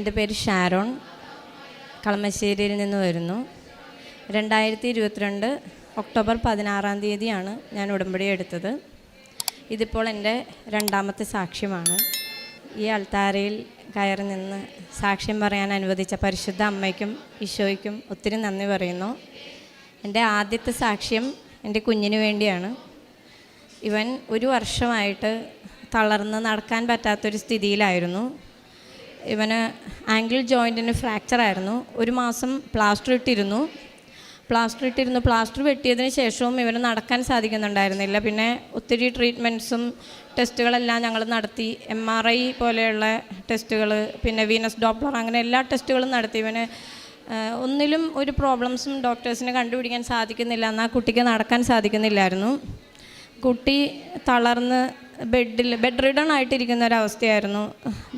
എൻ്റെ പേര് ഷാരോൺ, കളമശ്ശേരിയിൽ നിന്ന് വരുന്നു. 2022 ഒക്ടോബർ 16 ഞാൻ ഉടമ്പടി എടുത്തത്. ഇതിപ്പോൾ എൻ്റെ രണ്ടാമത്തെ സാക്ഷ്യമാണ്. ഈ അൾത്താരയിൽ കയറി നിന്ന് സാക്ഷ്യം പറയാൻ അനുവദിച്ച പരിശുദ്ധ അമ്മയ്ക്കും ഈശോയ്ക്കും ഒത്തിരി നന്ദി പറയുന്നു. എൻ്റെ ആദ്യത്തെ സാക്ഷ്യം എൻ്റെ കുഞ്ഞിന് വേണ്ടിയാണ്. ഇവൻ 1 വർഷമായിട്ട് തളർന്ന് നടക്കാൻ പറ്റാത്തൊരു സ്ഥിതിയിലായിരുന്നു. ഇവന് ആങ്കിൾ ജോയിൻറ്റിന് ഫ്രാക്ചറായിരുന്നു. 1 മാസം പ്ലാസ്റ്റർ ഇട്ടിരുന്നു. പ്ലാസ്റ്റർ വെട്ടിയതിന് ശേഷവും ഇവന് നടക്കാൻ സാധിക്കുന്നുണ്ടായിരുന്നില്ല. പിന്നെ ഒത്തിരി ട്രീറ്റ്മെൻറ്റ്സും ടെസ്റ്റുകളെല്ലാം ഞങ്ങൾ നടത്തി. MRI പോലെയുള്ള ടെസ്റ്റുകൾ, പിന്നെ വീനസ് ഡോപ്ലർ, അങ്ങനെ എല്ലാ ടെസ്റ്റുകളും നടത്തി. ഇവന് ഒന്നിലും ഒരു പ്രോബ്ലംസും ഡോക്ടേഴ്സിന് കണ്ടുപിടിക്കാൻ സാധിക്കുന്നില്ല. എന്നാൽ കുട്ടിക്ക് നടക്കാൻ സാധിക്കുന്നില്ലായിരുന്നു. കുട്ടി തളർന്ന് ബെഡ് റിഡൺ ആയിട്ടിരിക്കുന്ന ഒരവസ്ഥയായിരുന്നു.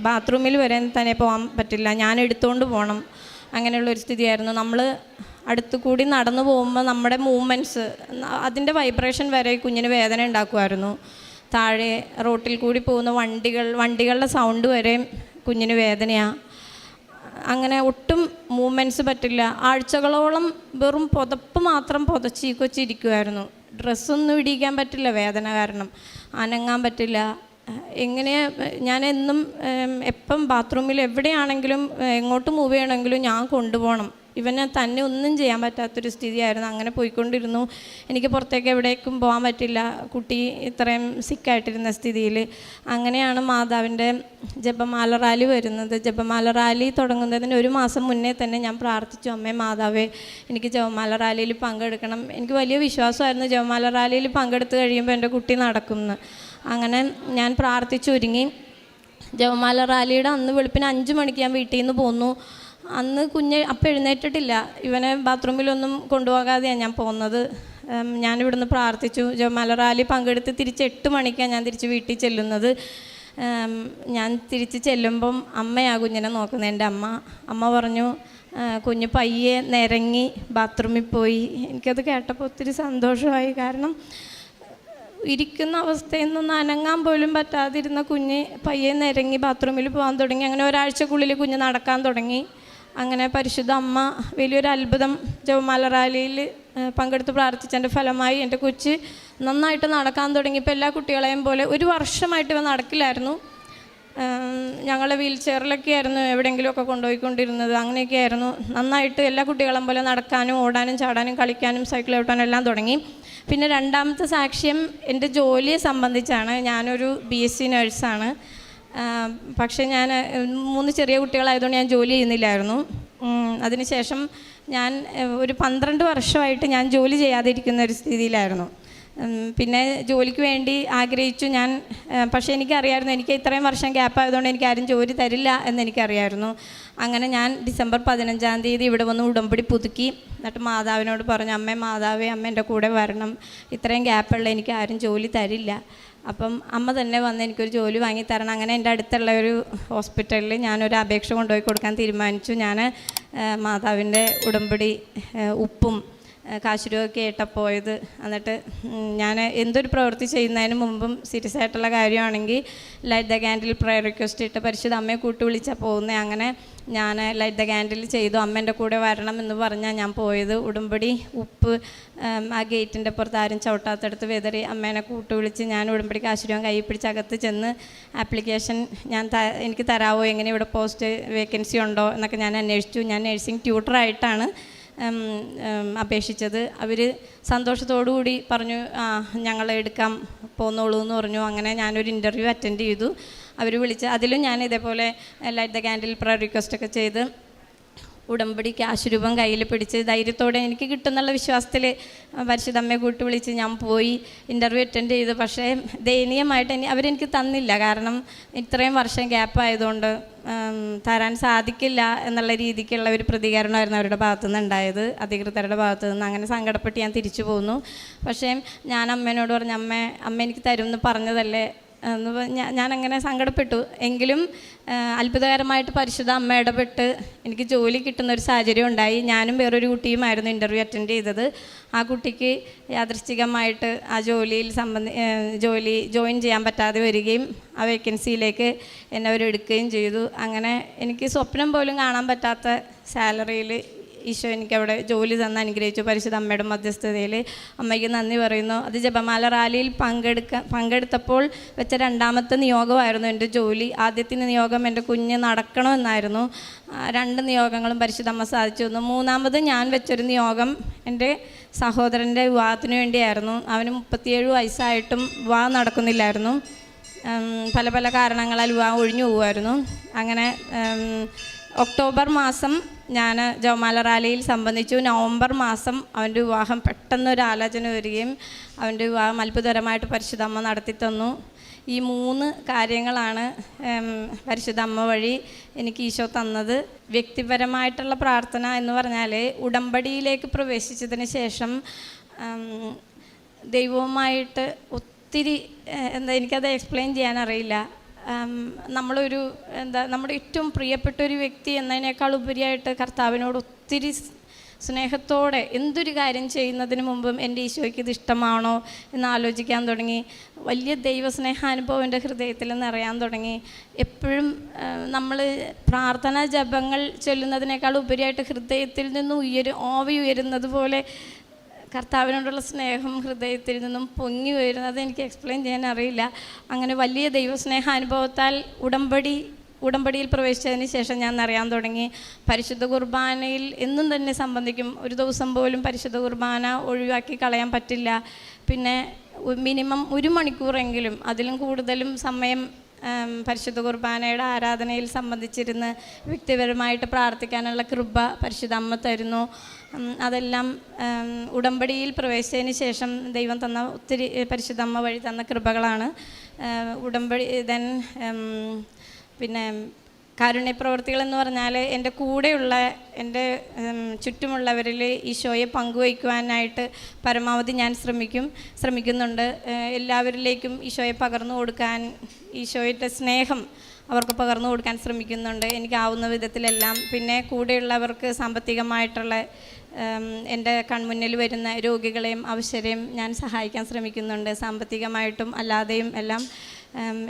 ബാത്റൂമിൽ വരെ തന്നെ പോകാൻ പറ്റില്ല, ഞാൻ എടുത്തുകൊണ്ട് പോകണം, അങ്ങനെയുള്ളൊരു സ്ഥിതിയായിരുന്നു. നമ്മൾ അടുത്തു കൂടി നടന്നു പോകുമ്പോൾ നമ്മുടെ മൂവ്മെൻറ്റ്സ്, അതിൻ്റെ വൈബ്രേഷൻ വരെ കുഞ്ഞിന് വേദന ഉണ്ടാക്കുമായിരുന്നു. താഴെ റോട്ടിൽ കൂടി പോകുന്ന വണ്ടികളുടെ സൗണ്ട് വരെ കുഞ്ഞിന് വേദനയാണ്. അങ്ങനെ ഒട്ടും മൂവ്മെൻറ്റ്സ് പറ്റില്ല. ആഴ്ചകളോളം വെറും പുതപ്പ് മാത്രം പുതച്ചിരിക്കുമായിരുന്നു. ഡ്രസ്സൊന്നും ഇടിക്കാൻ പറ്റില്ല, വേദന കാരണം അനങ്ങാൻ പറ്റില്ല. എങ്ങനെ ഞാൻ എന്നും എപ്പം ബാത്റൂമിൽ എവിടെയാണെങ്കിലും എങ്ങോട്ട് മൂവ് ചെയ്യണമെങ്കിലും ഞാൻ കൊണ്ടുപോകണം. ഇവനെ തന്നെ ഒന്നും ചെയ്യാൻ പറ്റാത്തൊരു സ്ഥിതിയായിരുന്നു. അങ്ങനെ പോയിക്കൊണ്ടിരുന്നു. എനിക്ക് പുറത്തേക്ക് എവിടേക്കും പോകാൻ പറ്റില്ല, കുട്ടി ഇത്രയും സിക്കായിട്ടിരുന്ന സ്ഥിതിയിൽ. അങ്ങനെയാണ് മാതാവിൻ്റെ ജപമാല റാലി വരുന്നത്. ജപമാല റാലി തുടങ്ങുന്നതിന് 1 മാസം മുന്നേ തന്നെ ഞാൻ പ്രാർത്ഥിച്ചു, അമ്മേ മാതാവേ, എനിക്ക് ജപമാല റാലിയിൽ പങ്കെടുക്കണം. എനിക്ക് വലിയ വിശ്വാസമായിരുന്നു ജപമാല റാലിയിൽ പങ്കെടുത്ത് കഴിയുമ്പോൾ എൻ്റെ കുട്ടി നടക്കുമെന്ന്. അങ്ങനെ ഞാൻ പ്രാർത്ഥിച്ചൊരുങ്ങി. ജപമാല റാലിയുടെ അന്ന് വെളുപ്പിന് 5 മണിക്ക് ഞാൻ വീട്ടിൽ നിന്ന് പോന്നു. അന്ന് കുഞ്ഞ് അപ്പം എഴുന്നേറ്റിട്ടില്ല. ഇവനെ ബാത്റൂമിലൊന്നും കൊണ്ടുപോകാതെയാണ് ഞാൻ പോകുന്നത്. ഞാനിവിടുന്ന് പ്രാർത്ഥിച്ചു. ജപമാല റാലി പങ്കെടുത്ത് തിരിച്ച് 8 മണിക്കാണ് ഞാൻ തിരിച്ച് വീട്ടിൽ ചെല്ലുന്നത്. ഞാൻ തിരിച്ച് ചെല്ലുമ്പം അമ്മയാണ് കുഞ്ഞിനെ നോക്കുന്നത്, എൻ്റെ അമ്മ പറഞ്ഞു, കുഞ്ഞ് പയ്യെ നിരങ്ങി ബാത്റൂമിൽ പോയി. എനിക്കത് കേട്ടപ്പോൾ ഒത്തിരി സന്തോഷമായി. കാരണം ഇരിക്കുന്ന അവസ്ഥയിൽ നിന്ന് അനങ്ങാൻ പോലും പറ്റാതിരുന്ന കുഞ്ഞ് പയ്യെ നിരങ്ങി ബാത്റൂമിൽ പോകാൻ തുടങ്ങി. അങ്ങനെ ഒരാഴ്ചക്കുള്ളിൽ കുഞ്ഞ് നടക്കാൻ തുടങ്ങി. അങ്ങനെ പരിശുദ്ധ അമ്മ വലിയൊരു അത്ഭുതം ജപമാല റാലിയിൽ പങ്കെടുത്ത് പ്രാർത്ഥിച്ചതിൻ്റെ ഫലമായി എൻ്റെ കൊച്ച് നന്നായിട്ട് നടക്കാൻ തുടങ്ങി. ഇപ്പോൾ എല്ലാ കുട്ടികളെയും പോലെ 1 വർഷമായിട്ട് ഇവ നടക്കില്ലായിരുന്നു. ഞങ്ങളെ വീൽ ചെയറിലൊക്കെ ആയിരുന്നു എവിടെയെങ്കിലുമൊക്കെ കൊണ്ടുപോയിക്കൊണ്ടിരുന്നത്. അങ്ങനെയൊക്കെ ആയിരുന്നു. നന്നായിട്ട് എല്ലാ കുട്ടികളെയും പോലെ നടക്കാനും ഓടാനും ചാടാനും കളിക്കാനും സൈക്കിൾ ചവിട്ടാനും എല്ലാം തുടങ്ങി. പിന്നെ രണ്ടാമത്തെ സാക്ഷ്യം എൻ്റെ ജോലിയെ സംബന്ധിച്ചാണ്. ഞാനൊരു BSc നേഴ്സാണ്. പക്ഷേ ഞാൻ 3 ചെറിയ കുട്ടികളായതുകൊണ്ട് ഞാൻ ജോലി ചെയ്യുന്നില്ലായിരുന്നു. അതിനുശേഷം ഞാൻ ഒരു 12 വർഷമായിട്ട് ഞാൻ ജോലി ചെയ്യാതിരിക്കുന്ന ഒരു സ്ഥിതിയിലായിരുന്നു. പിന്നെ ജോലിക്ക് വേണ്ടി ആഗ്രഹിച്ചു ഞാൻ. പക്ഷേ എനിക്കറിയായിരുന്നു എനിക്ക് ഇത്രയും വർഷം ഗ്യാപ്പ് ആയതുകൊണ്ട് എനിക്ക് ആരും ജോലി തരില്ല എന്നെനിക്കറിയായിരുന്നു. അങ്ങനെ ഞാൻ ഡിസംബർ 15 ഇവിടെ വന്ന് ഉടമ്പടി പുതുക്കി. എന്നിട്ട് മാതാവിനോട് പറഞ്ഞു, അമ്മേ മാതാവേ, അമ്മ എൻ്റെ കൂടെ വരണം, ഇത്രയും ഗ്യാപ്പുള്ള എനിക്ക് ആരും ജോലി തരില്ല. അപ്പം അമ്മ തന്നെ വന്ന് എനിക്കൊരു ജോലി വാങ്ങിത്തരണം. അങ്ങനെ എൻ്റെ അടുത്തുള്ള ഒരു ഹോസ്പിറ്റലിൽ ഞാനൊരു അപേക്ഷ കൊണ്ടുപോയി കൊടുക്കാൻ തീരുമാനിച്ചു. ഞാൻ മാതാവിൻ്റെ ഉടമ്പടി ഉപ്പും കാശുരൂപമൊക്കെ ആയിട്ടാണ് പോയത്. എന്നിട്ട് ഞാൻ എന്തൊരു പ്രവൃത്തി ചെയ്യുന്നതിന് മുമ്പും സീരിയസ് ആയിട്ടുള്ള കാര്യമാണെങ്കിൽ light the candle prayer request ഇട്ട് പരിശുദ്ധ അമ്മയെ കൂട്ടി വിളിച്ചാൽ പോകുന്നത്. അങ്ങനെ ഞാൻ ലൈറ്റ് ദ ക്യാൻഡിൽ ചെയ്തു. അമ്മേൻ്റെ കൂടെ വരണം എന്ന് പറഞ്ഞാൽ ഞാൻ പോയത്. ഉടമ്പടി ഉപ്പ് ആ ഗേറ്റിൻ്റെ പുറത്ത് ആരും ചവിട്ടാത്തടുത്ത് വെതറി അമ്മേനെ കൂട്ടി വിളിച്ച് ഞാൻ ഉടമ്പടി കാശുരൂപം കൈ പിടിച്ച് അകത്ത് ചെന്ന് ആപ്ലിക്കേഷൻ എനിക്ക് തരാമോ, എങ്ങനെ ഇവിടെ പോസ്റ്റ് വേക്കൻസി ഉണ്ടോ എന്നൊക്കെ ഞാൻ അന്വേഷിച്ചു. ഞാൻ നഴ്സിംഗ് ട്യൂട്ടറായിട്ടാണ് അപേക്ഷിച്ചത്. അവർ സന്തോഷത്തോടുകൂടി പറഞ്ഞു, ഞങ്ങൾ എടുക്കാൻ പോന്നോളൂ എന്ന് പറഞ്ഞു. അങ്ങനെ ഞാനൊരു ഇൻ്റർവ്യൂ അറ്റൻഡ് ചെയ്തു. അവർ വിളിച്ച് അതിലും ഞാൻ ഇതേപോലെ ലൈറ്റ് ദ ക്യാൻഡിൽ പ്രയർ റിക്വസ്റ്റൊക്കെ ചെയ്ത് ഉടമ്പടി കാശുരൂപം കയ്യിൽ പിടിച്ച് ധൈര്യത്തോടെ എനിക്ക് കിട്ടുന്നുള്ള വിശ്വാസത്തിൽ പരിശുദ്ധ അമ്മയെ കൂട്ടി വിളിച്ച് ഞാൻ പോയി ഇൻ്റർവ്യൂ അറ്റൻഡ് ചെയ്തു. പക്ഷേ ദയനീയമായിട്ട് അവരെനിക്ക് തന്നില്ല. കാരണം ഇത്രയും വർഷം ഗ്യാപ്പ് ആയതുകൊണ്ട് തരാൻ സാധിക്കില്ല എന്നുള്ള രീതിക്കുള്ള ഒരു പ്രതികരണമായിരുന്നു അവരുടെ ഭാഗത്തു നിന്ന് ഉണ്ടായത്, അധികൃതരുടെ ഭാഗത്തു നിന്ന്. അങ്ങനെ സങ്കടപ്പെട്ട് ഞാൻ തിരിച്ചു പോന്നു. പക്ഷേ ഞാൻ അമ്മേനോട് പറഞ്ഞു, അമ്മ എനിക്ക് തരും എന്ന് പറഞ്ഞതല്ലേ, ഞാനങ്ങനെ സങ്കടപ്പെട്ടു. എങ്കിലും അത്ഭുതകരമായിട്ട് പരിശുദ്ധ അമ്മ ഇടപെട്ട് എനിക്ക് ജോലി കിട്ടുന്നൊരു സാഹചര്യം ഉണ്ടായി. ഞാനും വേറൊരു കുട്ടിയുമായിരുന്നു ഇൻ്റർവ്യൂ അറ്റൻഡ് ചെയ്തത്. ആ കുട്ടിക്ക് യാദൃശ്ചികമായിട്ട് ആ ജോലിയിൽ ജോയിൻ ചെയ്യാൻ പറ്റാതെ വരികയും ആ വേക്കൻസിയിലേക്ക് എന്നെ അവർ എടുക്കുകയും ചെയ്തു. അങ്ങനെ എനിക്ക് സ്വപ്നം പോലും കാണാൻ പറ്റാത്ത സാലറിയിൽ ഈശോ എനിക്കവിടെ ജോലി തന്ന് അനുഗ്രഹിച്ചു. പരിശുദ്ധ അമ്മയുടെ മധ്യസ്ഥതയിൽ അമ്മയ്ക്ക് നന്ദി പറയുന്നു. അത് ജപമാല റാലിയിൽ പങ്കെടുത്തപ്പോൾ വെച്ച രണ്ടാമത്തെ നിയോഗമായിരുന്നു എൻ്റെ ജോലി. ആദ്യത്തെ നിയോഗം എൻ്റെ കുഞ്ഞ് നടക്കണമെന്നായിരുന്നു. 2 നിയോഗങ്ങളും പരിശുദ്ധ അമ്മ സാധിച്ചു തന്നു. മൂന്നാമത് ഞാൻ വെച്ചൊരു നിയോഗം എൻ്റെ സഹോദരൻ്റെ വിവാഹത്തിന് വേണ്ടിയായിരുന്നു. അവന് 37 വയസ്സായിട്ടും വിവാഹം നടക്കുന്നില്ലായിരുന്നു. പല പല കാരണങ്ങളാൽ വിവാഹം ഒഴിഞ്ഞു പോകുമായിരുന്നു. അങ്ങനെ ഒക്ടോബർ മാസം ഞാൻ ജപമാല റാലിയിൽ സംബന്ധിച്ചു. നവംബർ മാസം അവൻ്റെ വിവാഹം പെട്ടെന്നൊരു ആലോചന വരികയും അവൻ്റെ വിവാഹം അത്ഭുതകരമായിട്ട് പരിശുദ്ധ അമ്മ നടത്തി തന്നു. ഈ 3 കാര്യങ്ങളാണ് പരിശുദ്ധ അമ്മ വഴി എനിക്ക് ഈശോ തന്നത്. വ്യക്തിപരമായിട്ടുള്ള പ്രാർത്ഥന എന്ന് പറഞ്ഞാൽ ഉടമ്പടിയിലേക്ക് പ്രവേശിച്ചതിന് ശേഷം ദൈവവുമായിട്ട് ഒത്തിരി എനിക്കത് എക്സ്പ്ലെയിൻ ചെയ്യാനറിയില്ല. നമ്മളൊരു നമ്മുടെ ഏറ്റവും പ്രിയപ്പെട്ട ഒരു വ്യക്തി എന്നതിനേക്കാൾ ഉപരിയായിട്ട് കർത്താവിനോട് ഒത്തിരി സ്നേഹത്തോടെ എന്തൊരു കാര്യം ചെയ്യുന്നതിന് മുമ്പും എൻ്റെ ഈശോയ്ക്ക് ഇത് ഇഷ്ടമാണോ എന്ന് ആലോചിക്കാൻ തുടങ്ങി. വലിയ ദൈവസ്നേഹാനുഭവം എൻ്റെ ഹൃദയത്തിൽ നിറയാൻ തുടങ്ങി. എപ്പോഴും നമ്മൾ പ്രാർത്ഥനാ ജപങ്ങൾ ചൊല്ലുന്നതിനേക്കാൾ ഉപരിയായിട്ട് ഹൃദയത്തിൽ നിന്ന് ആവി ഉയരുന്നത് പോലെ കർത്താവിനോടുള്ള സ്നേഹം ഹൃദയത്തിൽ നിന്നും പൊങ്ങി വരുന്നത് എനിക്ക് എക്സ്പ്ലെയിൻ ചെയ്യാൻ അറിയില്ല. അങ്ങനെ വലിയ ദൈവസ്നേഹാനുഭവത്താൽ ഉടമ്പടിയിൽ പ്രവേശിച്ചതിന് ശേഷം ഞാൻ അറിയാൻ തുടങ്ങി. പരിശുദ്ധ കുർബാനയിൽ എന്നും തന്നെ സംബന്ധിക്കും. ഒരു ദിവസം പോലും പരിശുദ്ധ കുർബാന ഒഴിവാക്കി കളയാൻ പറ്റില്ല. പിന്നെ മിനിമം 1 മണിക്കൂറെങ്കിലും അതിലും കൂടുതലും സമയം പരിശുദ്ധ കുർബാനയുടെ ആരാധനയിൽ സംബന്ധിച്ചിരുന്ന് വ്യക്തിപരമായിട്ട് പ്രാർത്ഥിക്കാനുള്ള കൃപ പരിശുദ്ധ അമ്മ തരുന്നു. അതെല്ലാം ഉടമ്പടിയിൽ പ്രവേശിച്ചതിന് ശേഷം ദൈവം തന്ന ഒത്തിരി പരിശുദ്ധ അമ്മ വഴി തന്ന കൃപകളാണ്. ഉടമ്പടി പിന്നെ കാരുണ്യപ്രവർത്തികളെന്ന് പറഞ്ഞാൽ എൻ്റെ കൂടെയുള്ള എൻ്റെ ചുറ്റുമുള്ളവരിൽ ഈശോയെ പങ്കുവയ്ക്കുവാനായിട്ട് പരമാവധി ഞാൻ ശ്രമിക്കുന്നുണ്ട്. എല്ലാവരിലേക്കും ഈശോയെ പകർന്നു കൊടുക്കാൻ, ഈശോയുടെ സ്നേഹം അവർക്ക് പകർന്നു കൊടുക്കാൻ ശ്രമിക്കുന്നുണ്ട് എനിക്കാവുന്ന വിധത്തിലെല്ലാം. പിന്നെ കൂടെയുള്ളവർക്ക് സാമ്പത്തികമായിട്ടുള്ള എൻ്റെ കൺമുന്നിൽ വരുന്ന രോഗികളെയും അവശരെയും ഞാൻ സഹായിക്കാൻ ശ്രമിക്കുന്നുണ്ട്. സാമ്പത്തികമായിട്ടും അല്ലാതെയും എല്ലാം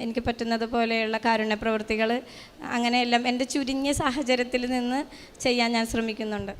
എനിക്ക് പറ്റുന്നത് പോലെയുള്ള കാരുണ്യ പ്രവൃത്തികൾ അങ്ങനെയെല്ലാം എൻ്റെ ചുരുങ്ങിയ സാഹചര്യത്തിൽ നിന്ന് ചെയ്യാൻ ഞാൻ ശ്രമിക്കുന്നുണ്ട്.